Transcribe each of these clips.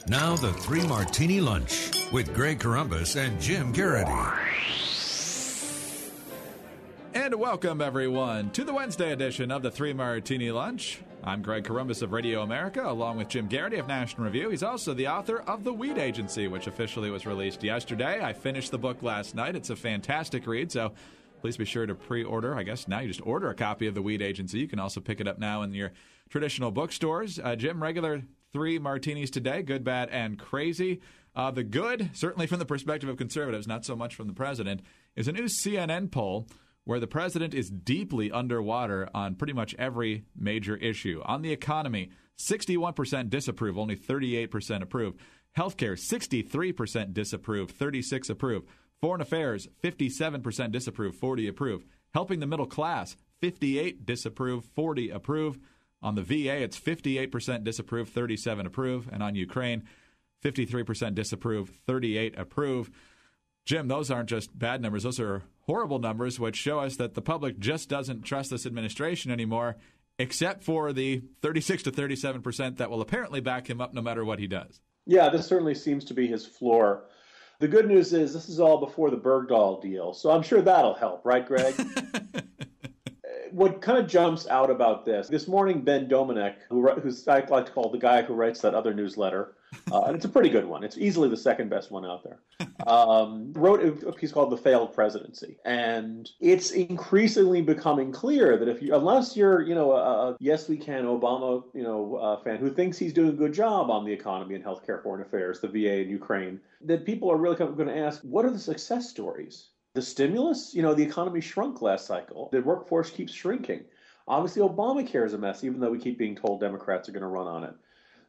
Now the Three Martini Lunch with Greg Corombos and Jim Garrity. And welcome, everyone, to the Wednesday edition of the Three Martini Lunch. I'm Greg Corombos of Radio America, along with Jim Garrity of National Review. He's also the author of The Weed Agency, which officially was released yesterday. I finished the book last night. It's a fantastic read, so please be sure to pre-order. I guess now you just order a copy of The Weed Agency. You can also pick it up now in your traditional bookstores. Jim, regular 3 martinis today, good, bad, and crazy. The good, certainly from the perspective of conservatives, not so much from the president, is a new CNN poll where the president is deeply underwater on pretty much every major issue. On the economy, 61% disapprove, only 38% approve. Healthcare, 63% disapprove, 36 approve. Foreign affairs, 57% disapprove, 40 approve. Helping the middle class, 58 disapprove, 40 approve. On the VA, it's 58% disapprove, 37 approve. And on Ukraine, 53% disapprove, 38 approve. Jim, those aren't just bad numbers. Those are horrible numbers, which show us that the public just doesn't trust this administration anymore, except for the 36 to 37% that will apparently back him up no matter what he does. Yeah, this certainly seems to be his floor. The good news is this is all before the Bergdahl deal, so I'm sure that'll help, right, Greg? What kind of jumps out about this morning, Ben Domenech, who's I like to call the guy who writes that other newsletter, and it's a pretty good one. It's easily the second best one out there, wrote a piece called The Failed Presidency. And it's increasingly becoming clear that unless you're, a Yes We Can Obama, fan who thinks he's doing a good job on the economy and healthcare, foreign affairs, the VA and Ukraine, that people are really going to ask, what are the success stories? The stimulus, the economy shrunk last cycle. The workforce keeps shrinking. Obviously, Obamacare is a mess, even though we keep being told Democrats are going to run on it.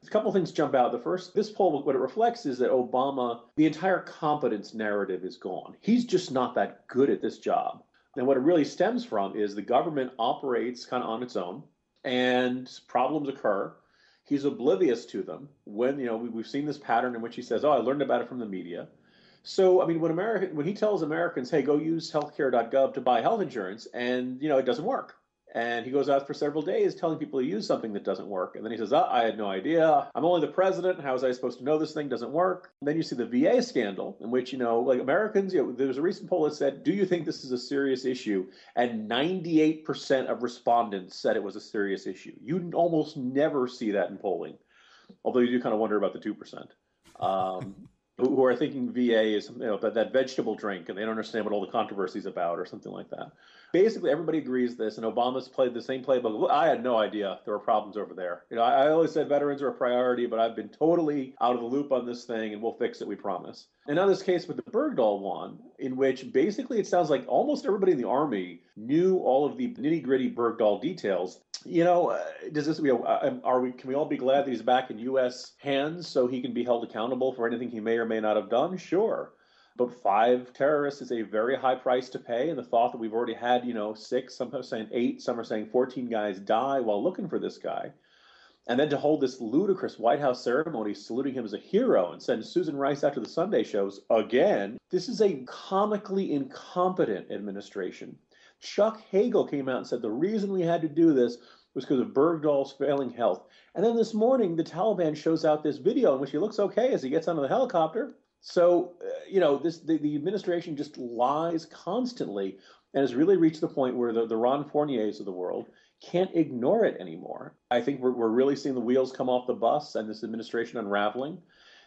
A couple of things jump out. The first, this poll, what it reflects is that Obama, the entire competence narrative is gone. He's just not that good at this job. And what it really stems from is the government operates kind of on its own, and problems occur. He's oblivious to them. When, we've seen this pattern in which he says, I learned about it from the media. So, when he tells Americans, hey, go use healthcare.gov to buy health insurance, and, it doesn't work. And he goes out for several days telling people to use something that doesn't work. And then he says, I had no idea. I'm only the president. How was I supposed to know this thing doesn't work? And then you see the VA scandal in which, Americans, there was a recent poll that said, do you think this is a serious issue? And 98% of respondents said it was a serious issue. You almost never see that in polling, although you do kind of wonder about the 2%. Who are thinking VA is that vegetable drink, and they don't understand what all the controversy is about or something like that. Basically, everybody agrees this, and Obama's played the same playbook. I had no idea there were problems over there. I always said veterans are a priority, but I've been totally out of the loop on this thing, and we'll fix it, we promise. And now this case with the Bergdahl one, in which basically it sounds like almost everybody in the Army knew all of the nitty-gritty Bergdahl details. Does this? Can we all be glad that he's back in U.S. hands so he can be held accountable for anything he may or may not have done? Sure. But 5 terrorists is a very high price to pay, and the thought that we've already had, 6, some are saying 8, some are saying 14 guys die while looking for this guy. And then to hold this ludicrous White House ceremony saluting him as a hero and send Susan Rice out to the Sunday shows again, this is a comically incompetent administration. Chuck Hagel came out and said the reason we had to do this was because of Bergdahl's failing health. And then this morning, the Taliban shows out this video in which he looks okay as he gets onto the helicopter. So, the administration just lies constantly and has really reached the point where the Ron Fourniers of the world can't ignore it anymore. I think we're really seeing the wheels come off the bus and this administration unraveling.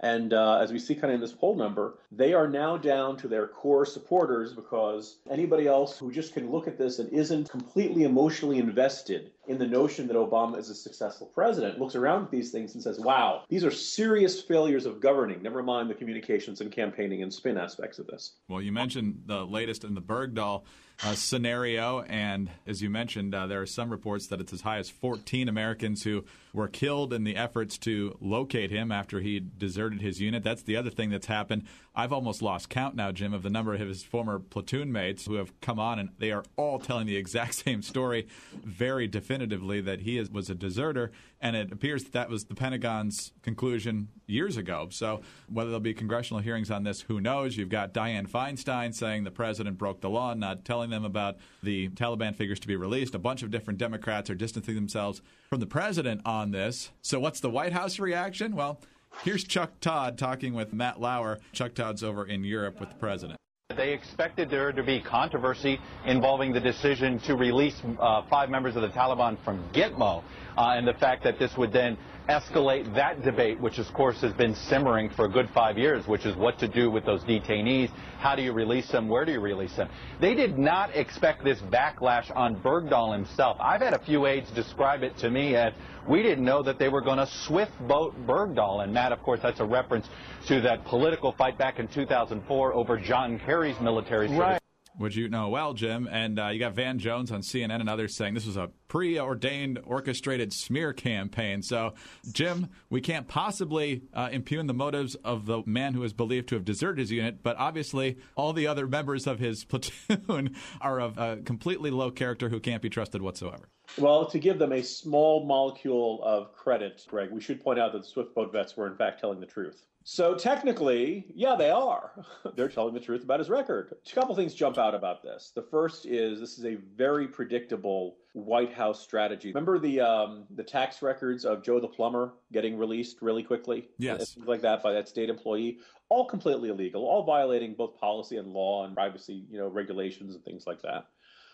And as we see kind of in this poll number, they are now down to their core supporters because anybody else who just can look at this and isn't completely emotionally invested in the notion that Obama is a successful president looks around at these things and says, wow, these are serious failures of governing, never mind the communications and campaigning and spin aspects of this. Well, you mentioned the latest in the Bergdahl scenario, and as you mentioned, there are some reports that it's as high as 14 Americans who were killed in the efforts to locate him after he deserted his unit. That's the other thing that's happened. I've almost lost count now, Jim, of the number of his former platoon mates who have come on, and they are all telling the exact same story very definitively that he was a deserter, and it appears that was the Pentagon's conclusion years ago. So whether there'll be congressional hearings on this, who knows? You've got Dianne Feinstein saying the president broke the law, not telling them about the Taliban figures to be released. A bunch of different Democrats are distancing themselves from the president on this. So what's the White House reaction? Well, Here's Chuck Todd talking with Matt Lauer. Chuck Todd's over in Europe with the president. They expected there to be controversy involving the decision to release 5 members of the Taliban from Gitmo, and the fact that this would then escalate that debate, which of course has been simmering for a good 5 years, which is what to do with those detainees. How do you release them? Where do you release them? They did not expect this backlash on Bergdahl himself. I've had a few aides describe it to me as we didn't know that they were going to swift boat Bergdahl. And Matt, of course, that's a reference to that political fight back in 2004 over John Kerry's military service. Right. Would you know well, Jim? And you got Van Jones on CNN and others saying this was a preordained, orchestrated smear campaign. So, Jim, we can't possibly impugn the motives of the man who is believed to have deserted his unit, but obviously all the other members of his platoon are of a completely low character who can't be trusted whatsoever. Well, to give them a small molecule of credit, Greg, we should point out that the Swiftboat vets were in fact telling the truth. So technically, yeah, they are. They're telling the truth about his record. A couple things jump out about this. The first is this is a very predictable White House strategy. Remember the tax records of Joe the plumber getting released really quickly? Yes. Things like that by that state employee. All completely illegal, all violating both policy and law and privacy, regulations and things like that.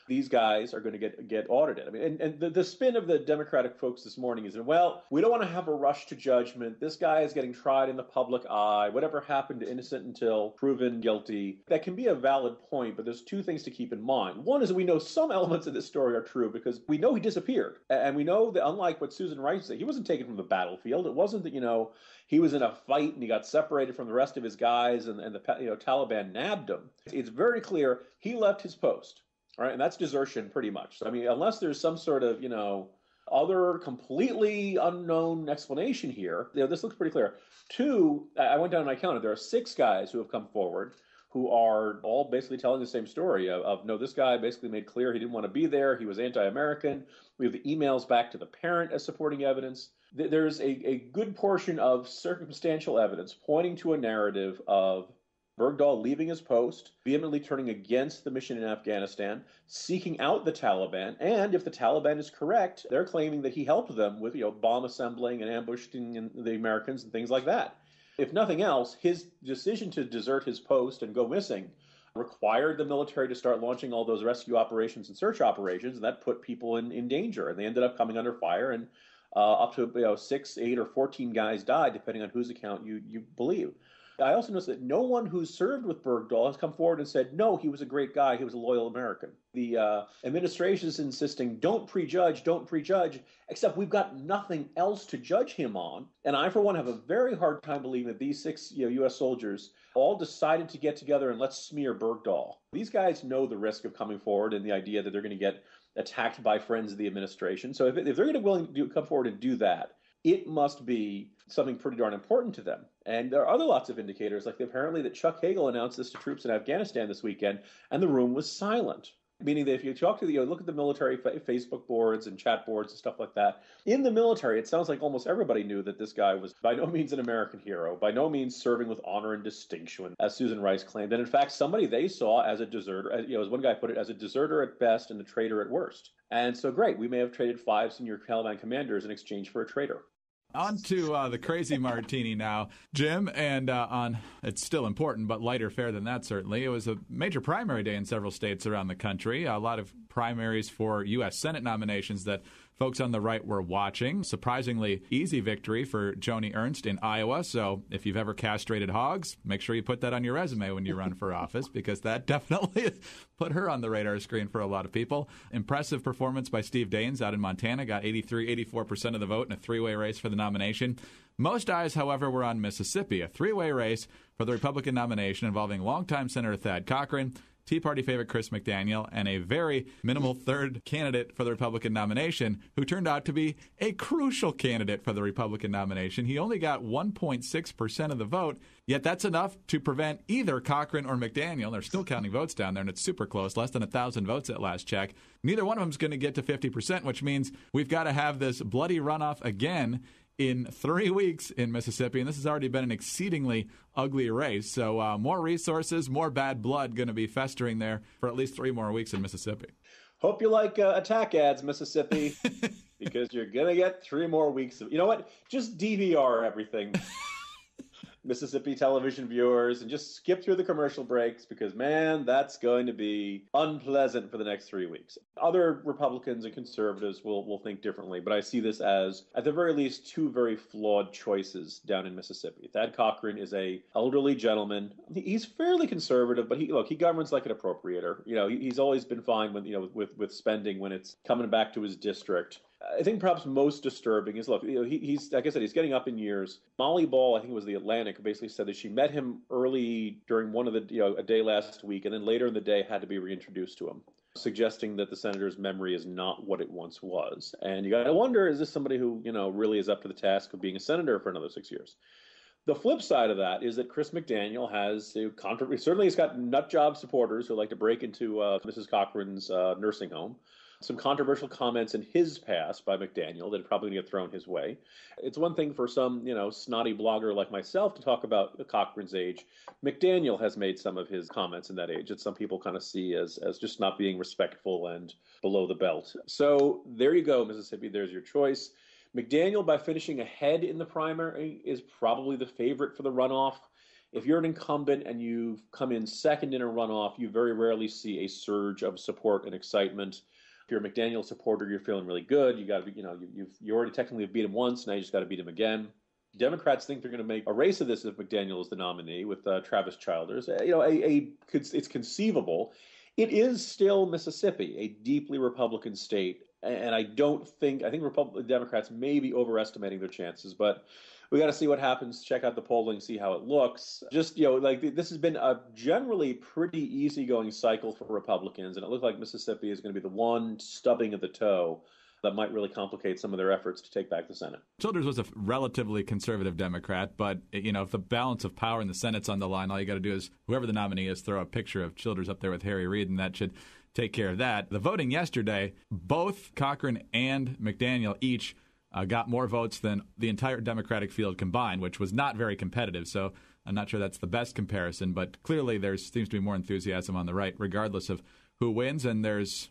These guys are going to get audited. I mean, and the spin of the Democratic folks this morning is, well, we don't want to have a rush to judgment. This guy is getting tried in the public eye. Whatever happened to innocent until proven guilty. That can be a valid point, but there's two things to keep in mind. One is that we know some elements of this story are true because we know he disappeared. And we know that unlike what Susan Rice said, he wasn't taken from the battlefield. It wasn't that, he was in a fight and he got separated from the rest of his guys and the Taliban nabbed him. It's very clear he left his post. All right, and that's desertion pretty much. I mean, unless there's some sort of, other completely unknown explanation here, this looks pretty clear. 2, I went down and I counted. There are 6 guys who have come forward who are all basically telling the same story of no, this guy basically made clear he didn't want to be there. He was anti-American. We have the emails back to the parent as supporting evidence. There's a good portion of circumstantial evidence pointing to a narrative of Bergdahl leaving his post, vehemently turning against the mission in Afghanistan, seeking out the Taliban, and if the Taliban is correct, they're claiming that he helped them with, bomb assembling and ambushing the Americans and things like that. If nothing else, his decision to desert his post and go missing required the military to start launching all those rescue operations and search operations, and that put people in danger, and they ended up coming under fire, and up to 6, 8, or 14 guys died, depending on whose account you believe. I also noticed that no one who served with Bergdahl has come forward and said, no, he was a great guy, he was a loyal American. The administration is insisting, don't prejudge, except we've got nothing else to judge him on. And I, for one, have a very hard time believing that these 6 U.S. soldiers all decided to get together and let's smear Bergdahl. These guys know the risk of coming forward and the idea that they're going to get attacked by friends of the administration. So if they're going to be willing to come forward and do that, it must be something pretty darn important to them. And there are other lots of indicators, like apparently that Chuck Hagel announced this to troops in Afghanistan this weekend, and the room was silent. Meaning that if you talk to look at the military Facebook boards and chat boards and stuff like that, in the military, it sounds like almost everybody knew that this guy was by no means an American hero, by no means serving with honor and distinction, as Susan Rice claimed. And in fact, somebody they saw as a deserter, as one guy put it, as a deserter at best and a traitor at worst. And so great, we may have traded 5 senior Taliban commanders in exchange for a traitor. On to the crazy Martini now, Jim, and it's still important, but lighter fare than that, certainly. It was a major primary day in several states around the country, a lot of primaries for U.S. Senate nominations that folks on the right were watching. Surprisingly easy victory for Joni Ernst in Iowa, so if you've ever castrated hogs, make sure you put that on your resume when you run for office, because that definitely put her on the radar screen for a lot of people. Impressive performance by Steve Daines out in Montana, got 84% of the vote in a 3-way race for the nomination. Most eyes, however, were on Mississippi, a 3-way race for the Republican nomination involving longtime Senator Thad Cochran, Tea Party favorite Chris McDaniel, and a very minimal third candidate for the Republican nomination who turned out to be a crucial candidate for the Republican nomination. He only got 1.6% of the vote, yet that's enough to prevent either Cochran or McDaniel. They're still counting votes down there, and it's super close, less than 1,000 votes at last check. Neither one of them is going to get to 50%, which means we've got to have this bloody runoff again in 3 weeks in Mississippi, and this has already been an exceedingly ugly race. So more resources, more bad blood going to be festering there for at least 3 more weeks in Mississippi. Hope you like attack ads, Mississippi, because you're going to get 3 more weeks of... You know what? Just DVR everything. Mississippi television viewers and just skip through the commercial breaks because, man, that's going to be unpleasant for the next 3 weeks. Other Republicans and conservatives will think differently, but I see this as, at the very least, two very flawed choices down in Mississippi. Thad Cochran is a elderly gentleman. He's fairly conservative, but he governs like an appropriator. He's always been fine with spending when it's coming back to his district. I think perhaps most disturbing is, he's, like I said, he's getting up in years. Molly Ball, I think it was The Atlantic, basically said that she met him early during one of the, a day last week, and then later in the day had to be reintroduced to him, suggesting that the senator's memory is not what it once was. And you got to wonder, is this somebody who, really is up to the task of being a senator for another 6 years? The flip side of that is that Chris McDaniel has certainly he's got nut job supporters who like to break into Mrs. Cochran's nursing home. Some controversial comments in his past by McDaniel that are probably going to get thrown his way. It's one thing for some, snotty blogger like myself to talk about Cochran's age. McDaniel has made some of his comments in that age that some people kind of see as just not being respectful and below the belt. So there you go, Mississippi. There's your choice. McDaniel, by finishing ahead in the primary, is probably the favorite for the runoff. If you're an incumbent and you've come in second in a runoff, you very rarely see a surge of support and excitement. If you're a McDaniel supporter, you're feeling really good. You got to be, you already technically beat him once. Now you just got to beat him again. Democrats think they're going to make a race of this if McDaniel is the nominee with Travis Childers. It's conceivable. It is still Mississippi, a deeply Republican state, and I think Democrats may be overestimating their chances, but we got to see what happens, check out the polling, see how it looks. Just, this has been a generally pretty easygoing cycle for Republicans, and it looks like Mississippi is going to be the one stubbing of the toe that might really complicate some of their efforts to take back the Senate. Childers was a relatively conservative Democrat, but, if the balance of power in the Senate's on the line, all you got to do is, whoever the nominee is, throw a picture of Childers up there with Harry Reid, and that should take care of that. The voting yesterday, both Cochran and McDaniel each got more votes than the entire Democratic field combined, which was not very competitive. So I'm not sure that's the best comparison, but clearly there seems to be more enthusiasm on the right, regardless of who wins. And there's,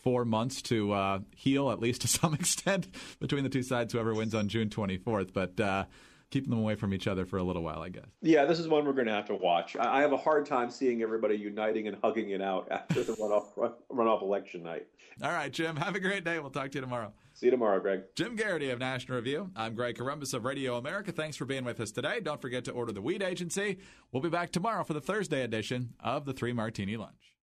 4 months to heal, at least to some extent, between the two sides, whoever wins on June 24th. But keeping them away from each other for a little while, I guess. Yeah, this is one we're going to have to watch. I have a hard time seeing everybody uniting and hugging it out after the runoff election night. All right, Jim, have a great day. We'll talk to you tomorrow. See you tomorrow, Greg. Jim Garrity of National Review. I'm Greg Columbus of Radio America. Thanks for being with us today. Don't forget to order the Weed Agency. We'll be back tomorrow for the Thursday edition of the 3 Martini Lunch.